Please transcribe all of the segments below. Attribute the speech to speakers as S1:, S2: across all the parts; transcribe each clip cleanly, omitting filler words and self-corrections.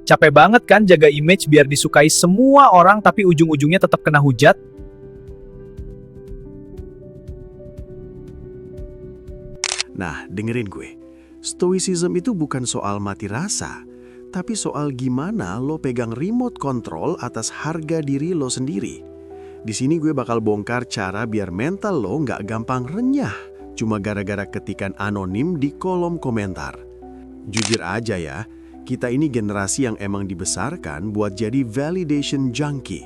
S1: Capek banget kan jaga image biar disukai semua orang tapi ujung-ujungnya tetap kena hujat?
S2: Nah, dengerin gue. Stoicism itu bukan soal mati rasa, tapi soal gimana lo pegang remote control atas harga diri lo sendiri. Di sini gue bakal bongkar cara biar mental lo nggak gampang renyah, cuma gara-gara ketikan anonim di kolom komentar. Jujur aja ya, kita ini generasi yang emang dibesarkan buat jadi validation junkie.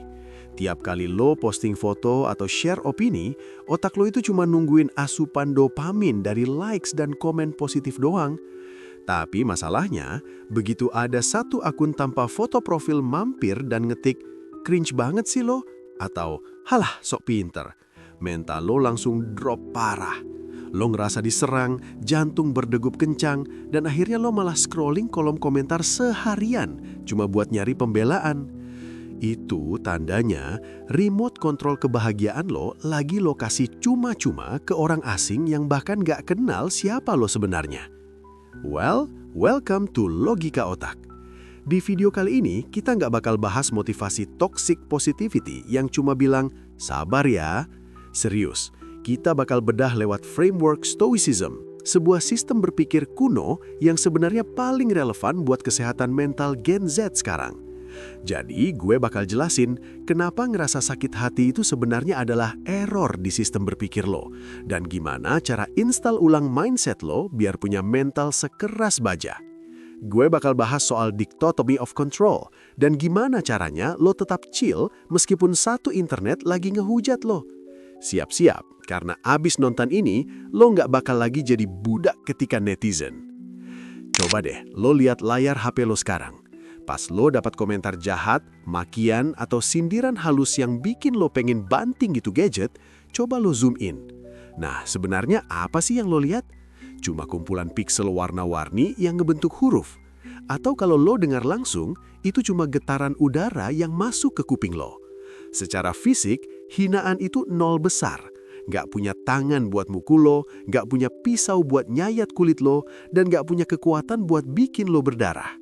S2: Tiap kali lo posting foto atau share opini, otak lo itu cuma nungguin asupan dopamin dari likes dan komen positif doang. Tapi masalahnya, begitu ada satu akun tanpa foto profil mampir dan ngetik, "Cringe banget sih lo," atau "halah sok pinter," mental lo langsung drop parah. Lo ngerasa diserang, jantung berdegup kencang, dan akhirnya lo malah scrolling kolom komentar seharian cuma buat nyari pembelaan. Itu tandanya remote control kebahagiaan lo lagi lo kasih cuma-cuma ke orang asing yang bahkan gak kenal siapa lo sebenarnya. Well, welcome to Logika Otak. Di video kali ini kita nggak bakal bahas motivasi toxic positivity yang cuma bilang, sabar ya. Serius, kita bakal bedah lewat framework Stoicism, sebuah sistem berpikir kuno yang sebenarnya paling relevan buat kesehatan mental Gen Z sekarang. Jadi gue bakal jelasin kenapa ngerasa sakit hati itu sebenarnya adalah error di sistem berpikir lo, dan gimana cara install ulang mindset lo biar punya mental sekeras baja. Gue bakal bahas soal dichotomy of control, dan gimana caranya lo tetap chill meskipun satu internet lagi ngehujat lo. Siap-siap, karena abis nonton ini, lo nggak bakal lagi jadi budak ketika netizen. Coba deh, lo lihat layar HP lo sekarang. Pas lo dapat komentar jahat, makian, atau sindiran halus yang bikin lo pengen banting gitu gadget, coba lo zoom in. Nah, sebenarnya apa sih yang lo lihat? Cuma kumpulan piksel warna-warni yang ngebentuk huruf. Atau kalau lo dengar langsung, itu cuma getaran udara yang masuk ke kuping lo. Secara fisik, hinaan itu nol besar. Nggak punya tangan buat mukul lo, nggak punya pisau buat nyayat kulit lo, dan nggak punya kekuatan buat bikin lo berdarah.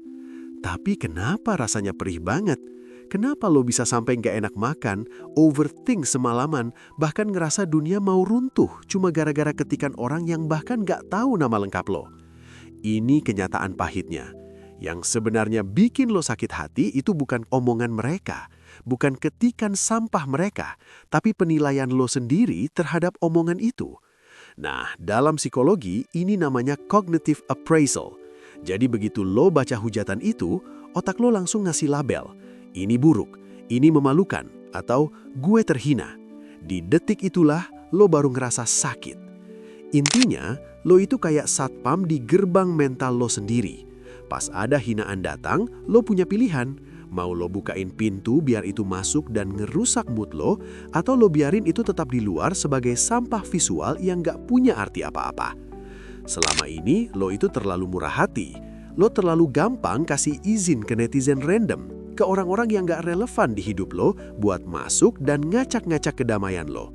S2: Tapi kenapa rasanya perih banget? Kenapa lo bisa sampai nggak enak makan, overthink semalaman, bahkan ngerasa dunia mau runtuh cuma gara-gara ketikan orang yang bahkan nggak tahu nama lengkap lo? Ini kenyataan pahitnya. Yang sebenarnya bikin lo sakit hati itu bukan omongan mereka, bukan ketikan sampah mereka, tapi penilaian lo sendiri terhadap omongan itu. Nah, dalam psikologi ini namanya cognitive appraisal. Jadi begitu lo baca hujatan itu, otak lo langsung ngasih label. Ini buruk, ini memalukan, atau gue terhina. Di detik itulah lo baru ngerasa sakit. Intinya, lo itu kayak satpam di gerbang mental lo sendiri. Pas ada hinaan datang, lo punya pilihan. Mau lo bukain pintu biar itu masuk dan ngerusak mood lo, atau lo biarin itu tetap di luar sebagai sampah visual yang gak punya arti apa-apa. Selama ini, lo itu terlalu murah hati. Lo terlalu gampang kasih izin ke netizen random, ke orang-orang yang gak relevan di hidup lo buat masuk dan ngacak-ngacak kedamaian lo.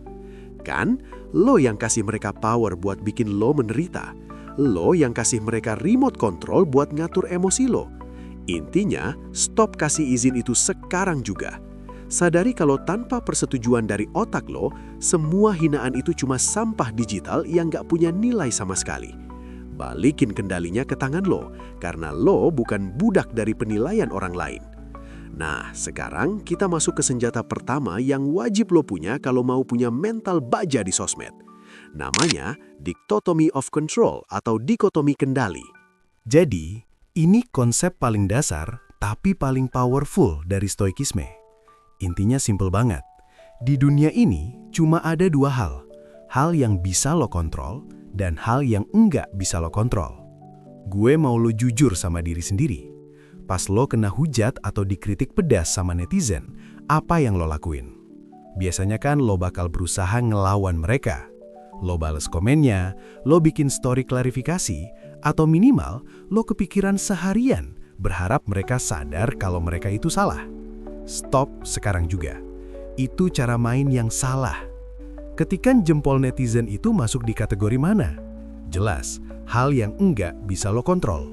S2: Kan, lo yang kasih mereka power buat bikin lo menderita. Lo yang kasih mereka remote control buat ngatur emosi lo. Intinya, stop kasih izin itu sekarang juga. Sadari kalau tanpa persetujuan dari otak lo, semua hinaan itu cuma sampah digital yang gak punya nilai sama sekali. Balikin kendalinya ke tangan lo, karena lo bukan budak dari penilaian orang lain. Nah, sekarang kita masuk ke senjata pertama yang wajib lo punya kalau mau punya mental baja di sosmed. Namanya dichotomy of control atau dikotomi kendali.
S3: Jadi, ini konsep paling dasar tapi paling powerful dari stoikisme. Intinya simple banget. Di dunia ini cuma ada dua hal. Hal yang bisa lo kontrol dan hal yang enggak bisa lo kontrol. Gue mau lo jujur sama diri sendiri. Pas lo kena hujat atau dikritik pedas sama netizen, apa yang lo lakuin? Biasanya kan lo bakal berusaha ngelawan mereka. Lo bales komennya, lo bikin story klarifikasi, atau minimal lo kepikiran seharian berharap mereka sadar kalau mereka itu salah. Stop sekarang juga. Itu cara main yang salah. Ketikan jempol netizen itu masuk di kategori mana? Jelas, hal yang enggak bisa lo kontrol.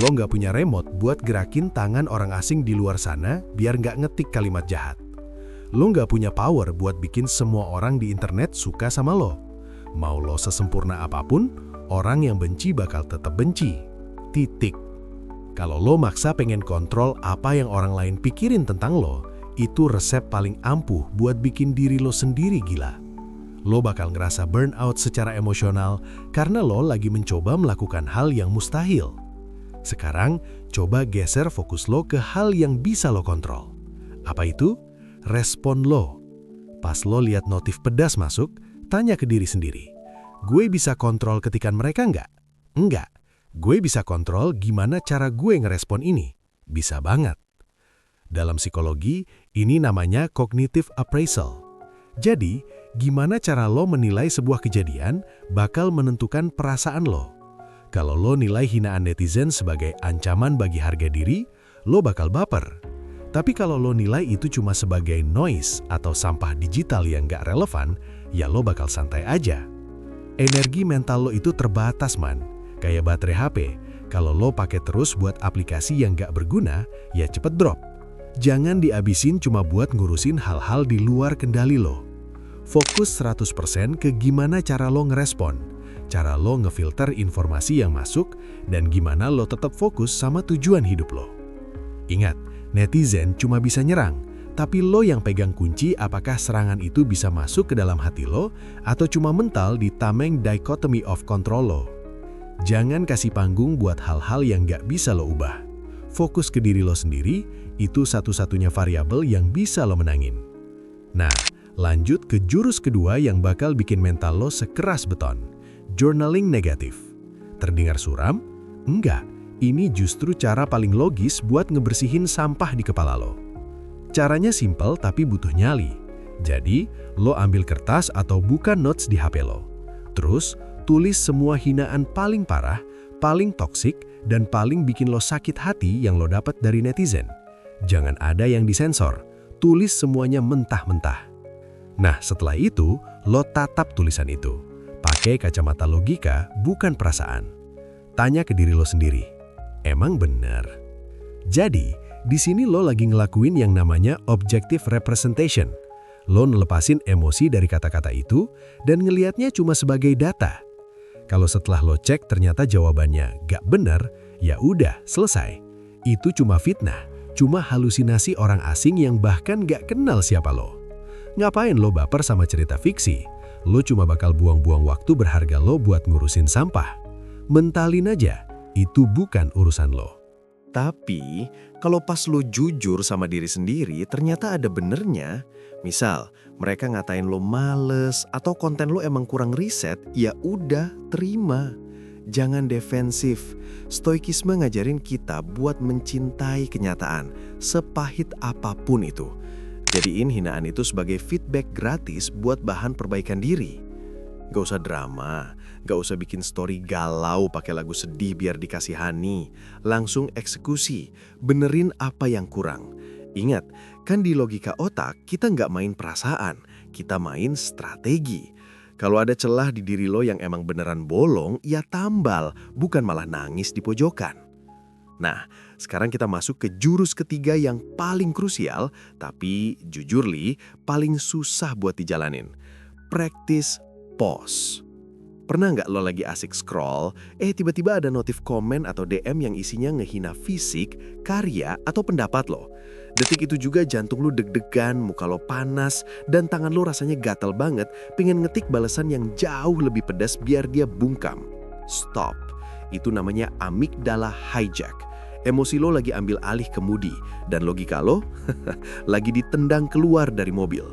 S3: Lo nggak punya remote buat gerakin tangan orang asing di luar sana biar nggak ngetik kalimat jahat. Lo nggak punya power buat bikin semua orang di internet suka sama lo. Mau lo sesempurna apapun, orang yang benci bakal tetap benci. Titik. Kalau lo maksa pengen kontrol apa yang orang lain pikirin tentang lo, itu resep paling ampuh buat bikin diri lo sendiri gila. Lo bakal ngerasa burnout secara emosional karena lo lagi mencoba melakukan hal yang mustahil. Sekarang, coba geser fokus lo ke hal yang bisa lo kontrol. Apa itu? Respon lo. Pas lo lihat notif pedas masuk, tanya ke diri sendiri, gue bisa kontrol ketikan mereka nggak? Enggak. Gue bisa kontrol gimana cara gue ngerespon ini. Bisa banget. Dalam psikologi, ini namanya cognitive appraisal. Jadi, gimana cara lo menilai sebuah kejadian bakal menentukan perasaan lo. Kalau lo nilai hinaan netizen sebagai ancaman bagi harga diri, lo bakal baper. Tapi kalau lo nilai itu cuma sebagai noise atau sampah digital yang gak relevan, ya lo bakal santai aja. Energi mental lo itu terbatas, man. Kayak baterai HP, kalau lo pakai terus buat aplikasi yang gak berguna, ya cepet drop. Jangan dihabisin cuma buat ngurusin hal-hal di luar kendali lo. Fokus 100% ke gimana cara lo ngerespon, cara lo ngefilter informasi yang masuk, dan gimana lo tetap fokus sama tujuan hidup lo. Ingat, netizen cuma bisa nyerang, tapi lo yang pegang kunci apakah serangan itu bisa masuk ke dalam hati lo, atau cuma mental di tameng dichotomy of control lo. Jangan kasih panggung buat hal-hal yang gak bisa lo ubah. Fokus ke diri lo sendiri, itu satu-satunya variabel yang bisa lo menangin. Nah, lanjut ke jurus kedua yang bakal bikin mental lo sekeras beton. Journaling negatif. Terdengar suram? Enggak, ini justru cara paling logis buat ngebersihin sampah di kepala lo. Caranya simpel tapi butuh nyali. Jadi, lo ambil kertas atau buka notes di HP lo. Terus, tulis semua hinaan paling parah, paling toksik, dan paling bikin lo sakit hati yang lo dapat dari netizen. Jangan ada yang disensor, tulis semuanya mentah-mentah. Nah, setelah itu, lo tatap tulisan itu. Pakai kacamata logika, bukan perasaan. Tanya ke diri lo sendiri, emang bener? Jadi, di sini lo lagi ngelakuin yang namanya objective representation. Lo ngelepasin emosi dari kata-kata itu dan ngelihatnya cuma sebagai data. Kalau setelah lo cek ternyata jawabannya gak benar, ya udah selesai. Itu cuma fitnah, cuma halusinasi orang asing yang bahkan gak kenal siapa lo. Ngapain lo baper sama cerita fiksi? Lo cuma bakal buang-buang waktu berharga lo buat ngurusin sampah. Mentalin aja, itu bukan urusan lo.
S2: Tapi, kalau pas lo jujur sama diri sendiri, ternyata ada benernya. Misal, mereka ngatain lo males atau konten lo emang kurang riset, ya udah, terima. Jangan defensif. Stoikisme ngajarin kita buat mencintai kenyataan, sepahit apapun itu. Jadiin hinaan itu sebagai feedback gratis buat bahan perbaikan diri. Gak usah drama, gak usah bikin story galau pakai lagu sedih biar dikasihani. Langsung eksekusi, benerin apa yang kurang. Ingat, kan di logika otak kita nggak main perasaan, kita main strategi. Kalau ada celah di diri lo yang emang beneran bolong, ya tambal, bukan malah nangis di pojokan. Nah, sekarang kita masuk ke jurus ketiga yang paling krusial, tapi jujur Li, paling susah buat dijalanin. Practice pause. Pernah nggak lo lagi asik scroll, tiba-tiba ada notif komen atau DM yang isinya ngehina fisik, karya, atau pendapat lo. Detik itu juga jantung lo deg-degan, muka lo panas, dan tangan lo rasanya gatal banget, pengen ngetik balasan yang jauh lebih pedas biar dia bungkam. Stop. Itu namanya amigdala hijack. Emosi lo lagi ambil alih kemudi, dan logika lo lagi ditendang keluar dari mobil.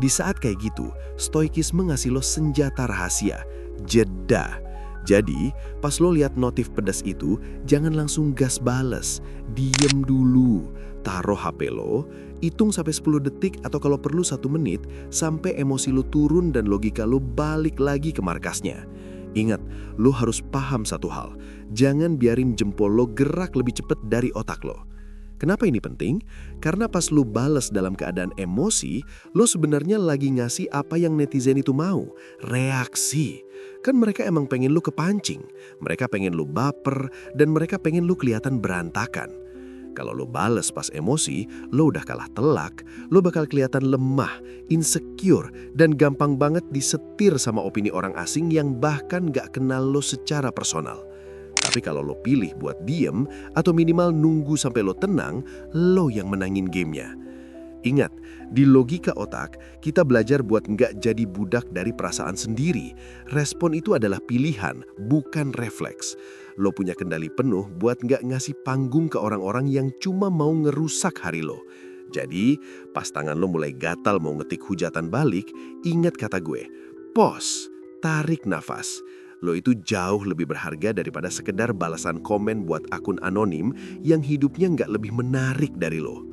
S2: Di saat kayak gitu, stoikisme ngasih lo senjata rahasia, jeda. Jadi, pas lo lihat notif pedas itu, jangan langsung gas bales. Diem dulu, taruh HP lo, hitung sampai 10 detik atau kalau perlu 1 menit, sampai emosi lo turun dan logika lo balik lagi ke markasnya. Ingat, lo harus paham satu hal, jangan biarin jempol lo gerak lebih cepat dari otak lo. Kenapa ini penting? Karena pas lo bales dalam keadaan emosi, lo sebenarnya lagi ngasih apa yang netizen itu mau, reaksi. Kan mereka emang pengen lo kepancing, mereka pengen lo baper, dan mereka pengen lo kelihatan berantakan. Kalau lo bales pas emosi, lo udah kalah telak, lo bakal kelihatan lemah, insecure, dan gampang banget disetir sama opini orang asing yang bahkan gak kenal lo secara personal. Tapi kalau lo pilih buat diem atau minimal nunggu sampai lo tenang, lo yang menangin gamenya. Ingat, di logika otak, kita belajar buat nggak jadi budak dari perasaan sendiri. Respon itu adalah pilihan, bukan refleks. Lo punya kendali penuh buat nggak ngasih panggung ke orang-orang yang cuma mau ngerusak hari lo. Jadi, pas tangan lo mulai gatal mau ngetik hujatan balik, ingat kata gue, pause, tarik nafas. Lo itu jauh lebih berharga daripada sekedar balasan komen buat akun anonim yang hidupnya nggak lebih menarik dari lo.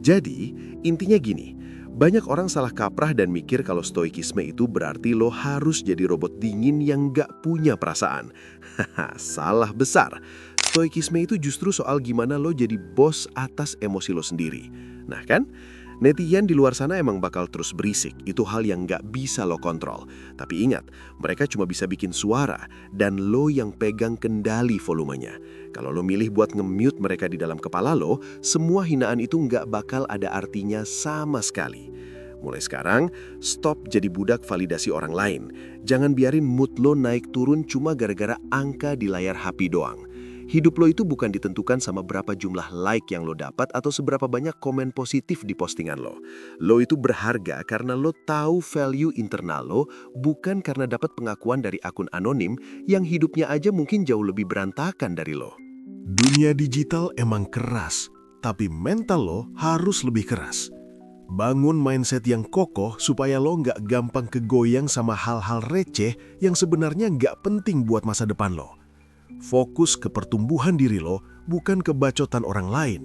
S2: Jadi, intinya gini, banyak orang salah kaprah dan mikir kalau stoikisme itu berarti lo harus jadi robot dingin yang nggak punya perasaan. Haha, salah besar. Stoikisme itu justru soal gimana lo jadi bos atas emosi lo sendiri. Nah kan? Netizen di luar sana emang bakal terus berisik, itu hal yang nggak bisa lo kontrol. Tapi ingat, mereka cuma bisa bikin suara, dan lo yang pegang kendali volumenya. Kalau lo milih buat nge-mute mereka di dalam kepala lo, semua hinaan itu nggak bakal ada artinya sama sekali. Mulai sekarang, stop jadi budak validasi orang lain. Jangan biarin mood lo naik turun cuma gara-gara angka di layar HP doang. Hidup lo itu bukan ditentukan sama berapa jumlah like yang lo dapat atau seberapa banyak komen positif di postingan lo. Lo itu berharga karena lo tahu value internal lo, bukan karena dapat pengakuan dari akun anonim yang hidupnya aja mungkin jauh lebih berantakan dari lo.
S3: Dunia digital emang keras, tapi mental lo harus lebih keras. Bangun mindset yang kokoh supaya lo nggak gampang kegoyang sama hal-hal receh yang sebenarnya nggak penting buat masa depan lo. Fokus ke pertumbuhan diri lo, bukan kebacotan orang lain.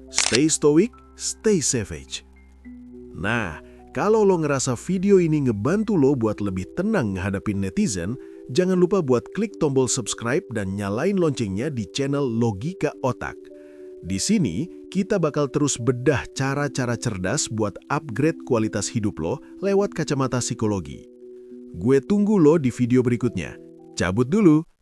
S3: Stay stoic, stay savage. Nah, kalau lo ngerasa video ini ngebantu lo buat lebih tenang ngadapin netizen, jangan lupa buat klik tombol subscribe dan nyalain loncengnya di channel Logika Otak. Di sini, kita bakal terus bedah cara-cara cerdas buat upgrade kualitas hidup lo lewat kacamata psikologi. Gue tunggu lo di video berikutnya. Cabut dulu.